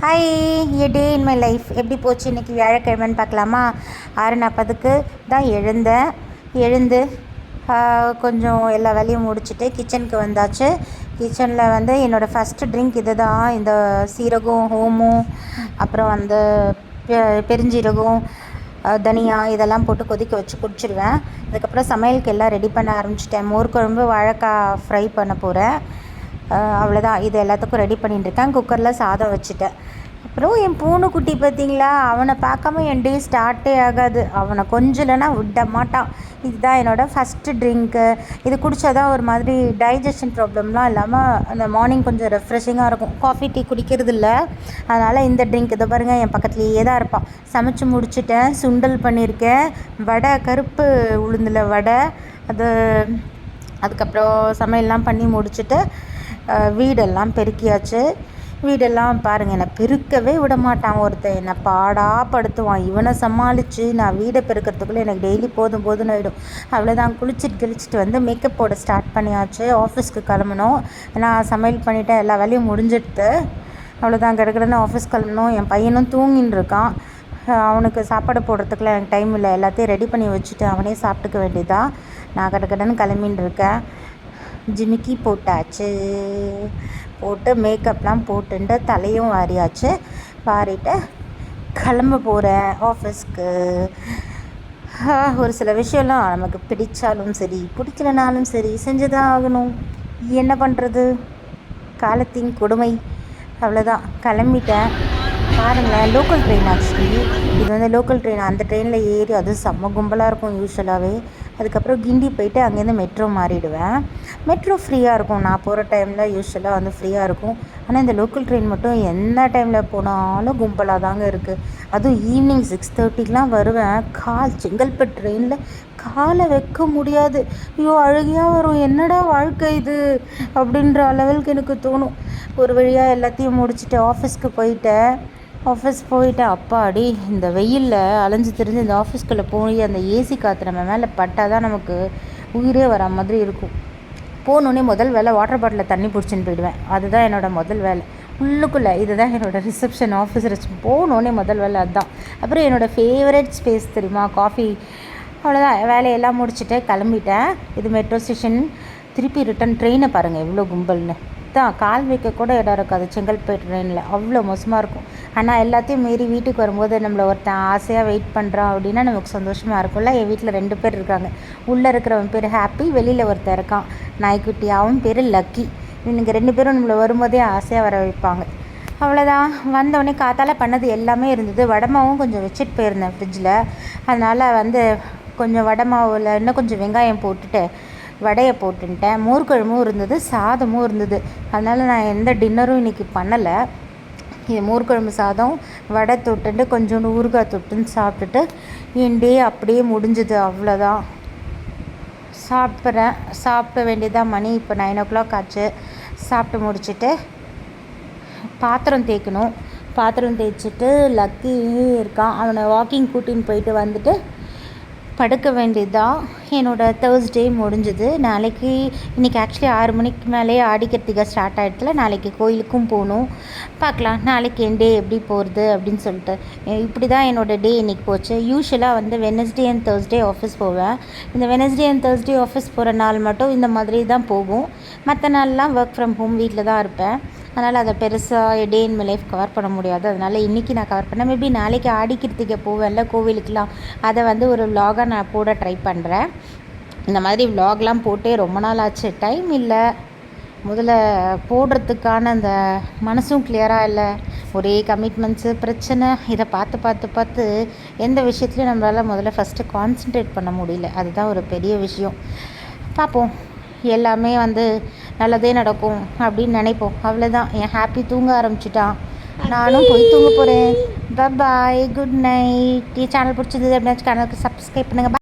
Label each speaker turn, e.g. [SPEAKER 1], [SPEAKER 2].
[SPEAKER 1] Hi, A day in my life எப்படி போச்சு? இன்றைக்கி வியாழக்கிழமைன்னு பார்க்கலாமா? 6:40 தான் எழுந்து கொஞ்சம் எல்லா வேலையும் முடிச்சுட்டு கிச்சனுக்கு வந்தாச்சு. கிச்சனில் வந்து என்னோடய ஃபஸ்ட்டு ட்ரிங்க் இது தான். இந்த சீரகம், ஓமம், அப்புறம் அந்த பெருஞ்சீரகம், தனியா இதெல்லாம் போட்டு கொதிக்க வச்சு குடிச்சிடுவேன். அதுக்கப்புறம் சமையலுக்கு எல்லாம் ரெடி பண்ண ஆரம்பிச்சிட்டேன். மோர் குழம்பு, வாழைக்காய் ஃப்ரை பண்ண போகிறேன். அவ்வளோதான். இது எல்லாத்துக்கும் ரெடி பண்ணிட்டுருக்கேன். குக்கரில் சாதம் வச்சுட்டேன். அப்புறம் என் பூனைக்குட்டி பார்த்திங்களா, அவனை பார்க்காம என் டே ஸ்டார்ட்டே ஆகாது. அவனை கொஞ்சலைன்னா விட மாட்டான். இதுதான் என்னோடய ஃபஸ்ட்டு ட்ரிங்க்கு. இது குடித்தா தான் ஒரு மாதிரி டைஜஷன் ப்ராப்ளம்லாம் இல்லாமல் அந்த மார்னிங் கொஞ்சம் ரெஃப்ரெஷிங்காக இருக்கும். காஃபி டீ குடிக்கிறது இல்லை, அதனால் இந்த ட்ரிங்க் இதை பாருங்கள், என் பக்கத்துலேயே தான் இருப்பான். சமைச்சு முடிச்சுட்டேன். சுண்டல் பண்ணியிருக்கேன், வடை, கருப்பு உளுந்தில் வடை, அதுக்கப்புறம் சமையல்லாம் பண்ணி முடிச்சுட்டு வீடெல்லாம் பெருக்கியாச்சு. வீடெல்லாம் பாருங்கள், என்னை பெருக்கவே விட மாட்டான் ஒருத்தன். என்னை பாடாப்படுத்துவான். இவனை சமாளித்து நான் வீடை பெருக்கிறதுக்குள்ளே எனக்கு டெய்லி போதும்னு ஆகிடும். அவ்வளோதான். குளிச்சுட்டு வந்து மேக்கப் போட ஸ்டார்ட் பண்ணியாச்சு. ஆஃபீஸ்க்கு கிளம்பணும். நான் சமையல் பண்ணிவிட்டேன், எல்லா வேலையும் முடிஞ்சிடுது. அவ்வளோதான். கிடக்குறேன்னு ஆஃபீஸ் கிளம்பணும். என் பையனும் தூங்கின்னு இருக்கான். அவனுக்கு சாப்பாடு போடுறதுக்குலாம் எனக்கு டைம் இல்லை. எல்லாத்தையும் ரெடி பண்ணி வச்சுட்டு அவனே சாப்பிட்டுக்க வேண்டியதான். நான் கிடக்குறேன்னு கிளம்பின்னு இருக்கேன். ஜிமிக்கி போட்டாச்சு. போட்டு மேக்கப்லாம் போட்டுட்டு தலையும் வாரியாச்சு. வாரிட்டு கிளம்ப போகிறேன் ஆஃபீஸ்க்கு. ஒரு சில விஷயம்லாம் நமக்கு பிடித்தாலும் சரி, பிடிக்கலனாலும் சரி செஞ்சு தான் ஆகணும். என்ன பண்ணுறது? காலத்தின் கொடுமை. அவ்வளோதான். கிளம்பிட்டேன். பாருங்களேன், லோக்கல் ட்ரெயின். ஆக்சுவலி இது வந்து லோக்கல் ட்ரெயின். அந்த ட்ரெயினில் ஏறி அது செம்ம கும்பலாக இருக்கும் யூஸ்வலாகவே. அதுக்கப்புறம் கிண்டி போயிட்டு அங்கேருந்து மெட்ரோ மாறிடுவேன். மெட்ரோ ஃப்ரீயாக இருக்கும். நான் போகிற டைமில் யூஸ்வலாக வந்து ஃப்ரீயாக இருக்கும். ஆனால் இந்த லோக்கல் ட்ரெயின் மட்டும் எந்த டைமில் போனாலும் கும்பலாக தாங்க இருக்குது. அதுவும் ஈவினிங் 6:30க்கெலாம் வருவேன். செங்கல்பட்டு ட்ரெயினில் காலை வைக்க முடியாது. ஐயோ, அழுகையாக வரும். என்னடா வாழ்க்கை இது அப்படின்ற லெவலுக்கு எனக்கு தோணும். ஒரு வழியாக எல்லாத்தையும் முடிச்சுட்டு ஆஃபீஸ்க்கு போயிட்டேன். அப்பாடி, இந்த வெயிலில் அலைஞ்சு திரிஞ்சு இந்த ஆஃபீஸ்குள்ளே போய் அந்த ஏசி காற்று நம்ம மேலே பட்டால் தான் நமக்கு உயிரே வரா மாதிரி இருக்கும். போனோடனே முதல் வேலை வாட்டர் பாட்டிலில் தண்ணி பிடிச்சின்னு போயிடுவேன். அதுதான் என்னோடய முதல் வேலை. உள்ளுக்குள்ளே இதுதான் என்னோடய ரிசப்ஷன் ஆஃபீஸ். போனோடனே முதல் வேலை அதுதான். அப்புறம் என்னோடய ஃபேவரட் ஸ்பேஸ் தெரியுமா, காஃபி. அவ்வளோதான். வேலையெல்லாம் முடிச்சுட்டு கிளம்பிட்டேன். இது மெட்ரோ ஸ்டேஷன். திருப்பி ரிட்டன் ட்ரெயினை பாருங்கள் எவ்வளோ கும்பல்னு. தான் கால் வைக்க கூட இடம் இருக்காது செங்கல்பட்டு ட்ரெயினில். அவ்வளோ மோசமாக இருக்கும். ஆனால் எல்லாத்தையும் மீறி வீட்டுக்கு வரும்போது நம்மளை ஒருத்தன் ஆசையாக வெயிட் பண்ணுறான் அப்படின்னா நமக்கு சந்தோஷமாக இருக்கும்ல. என் வீட்டில் 2 பேர் இருக்காங்க. உள்ளே இருக்கிறவன் பேர் ஹாப்பி, வெளியில் ஒருத்தன் இருக்கான் நாய்க்குட்டி, அவன் பேர் லக்கி. இவனுங்க 2 பேரும் நம்மளை வரும்போதே ஆசையாக வர வைப்பாங்க. அவ்வளோதான். வந்தோடனே காத்தால் பண்ணது எல்லாமே இருந்தது. வடமாவும் கொஞ்சம் வச்சுட்டு போயிருந்தேன் ஃப்ரிட்ஜில். அதனால் வந்து கொஞ்சம் வடமாவில் இன்னும் கொஞ்சம் வெங்காயம் போட்டுட்டு வடையை போட்டுன்ட்டேன். மோர் குழம்பும் இருந்தது, சாதமும் இருந்தது. அதனால் நான் எந்த டின்னரும் இன்றைக்கி பண்ணலை. இது மோர் குழம்பு, சாதம், வடை தொட்டுட்டு கொஞ்சோண்டு ஊறுகாய் தொட்டுன்னு சாப்பிட்டுட்டு என் டே அப்படியே முடிஞ்சுது. அவ்வளோதான். சாப்பிட வேண்டியதாக. மணி இப்போ 9 ஆச்சு. சாப்பிட்டு முடிச்சுட்டு பாத்திரம் தேய்க்கணும். பாத்திரம் தேய்ச்சிட்டு லக்கி இருக்கான், அவனை வாக்கிங் கூட்டின்னு போயிட்டு வந்துட்டு படுக்க வேண்டியதாக. என்னோடய தேர்ஸ்டே முடிஞ்சுது. இன்றைக்கி ஆக்சுவலி 6 மணிக்கு மேலே ஆடிக்கிறதுக்கு ஸ்டார்ட் ஆகிடுதுல. நாளைக்கு கோயிலுக்கும் போகணும். பார்க்கலாம் நாளைக்கு என் டே எப்படி போகிறது அப்படின்னு சொல்லிட்டு. இப்படி தான் என்னோடய டே இன்றைக்கி போச்சு. யூஸ்வலாக வந்து வெனஸ்டே அண்ட் தேர்ஸ்டே ஆஃபீஸ் போவேன். இந்த வெனஸ்டே அண்ட் தேர்ஸ்டே ஆஃபீஸ் போகிற நாள் மட்டும் இந்த மாதிரி தான் போகும். மற்ற நாள்லாம் ஒர்க் ஃப்ரம் ஹோம், வீட்டில் தான் இருப்பேன். அதனால் அதை பெருசாக டே இன் மை லைஃப் கவர் பண்ண முடியாது. அதனால் இன்றைக்கி நான் கவர் பண்ணேன். மேபி நாளைக்கு ஆடிக்கிறதுக்கு போவேன்ல கோவிலுக்கெலாம், அதை வந்து ஒரு விலாகாக நான் போட ட்ரை பண்ணுறேன். இந்த மாதிரி விலாக்லாம் போட்டே ரொம்ப நாள் ஆச்சு. டைம் இல்லை. முதல்ல போடுறதுக்கான அந்த மனசும் கிளியராக இல்லை. ஒரே கமிட்மெண்ட்ஸு, பிரச்சனை. இதை பார்த்து எந்த விஷயத்துலையும் நம்மளால் முதல்ல ஃபஸ்ட்டு கான்சன்ட்ரேட் பண்ண முடியல. அதுதான் ஒரு பெரிய விஷயம். பார்ப்போம், எல்லாமே வந்து நல்லதே நடக்கும் அப்படின்னு நினைப்போம். அவ்வளோதான். என் ஹாப்பி தூங்க ஆரம்பிச்சிட்டான். நானும் போய் தூங்க போகிறேன். பாய், குட் நைட். சேனல் பிடிச்சது அப்படின்னா சேனலுக்கு சப்ஸ்கிரைப் பண்ணுங்கள்.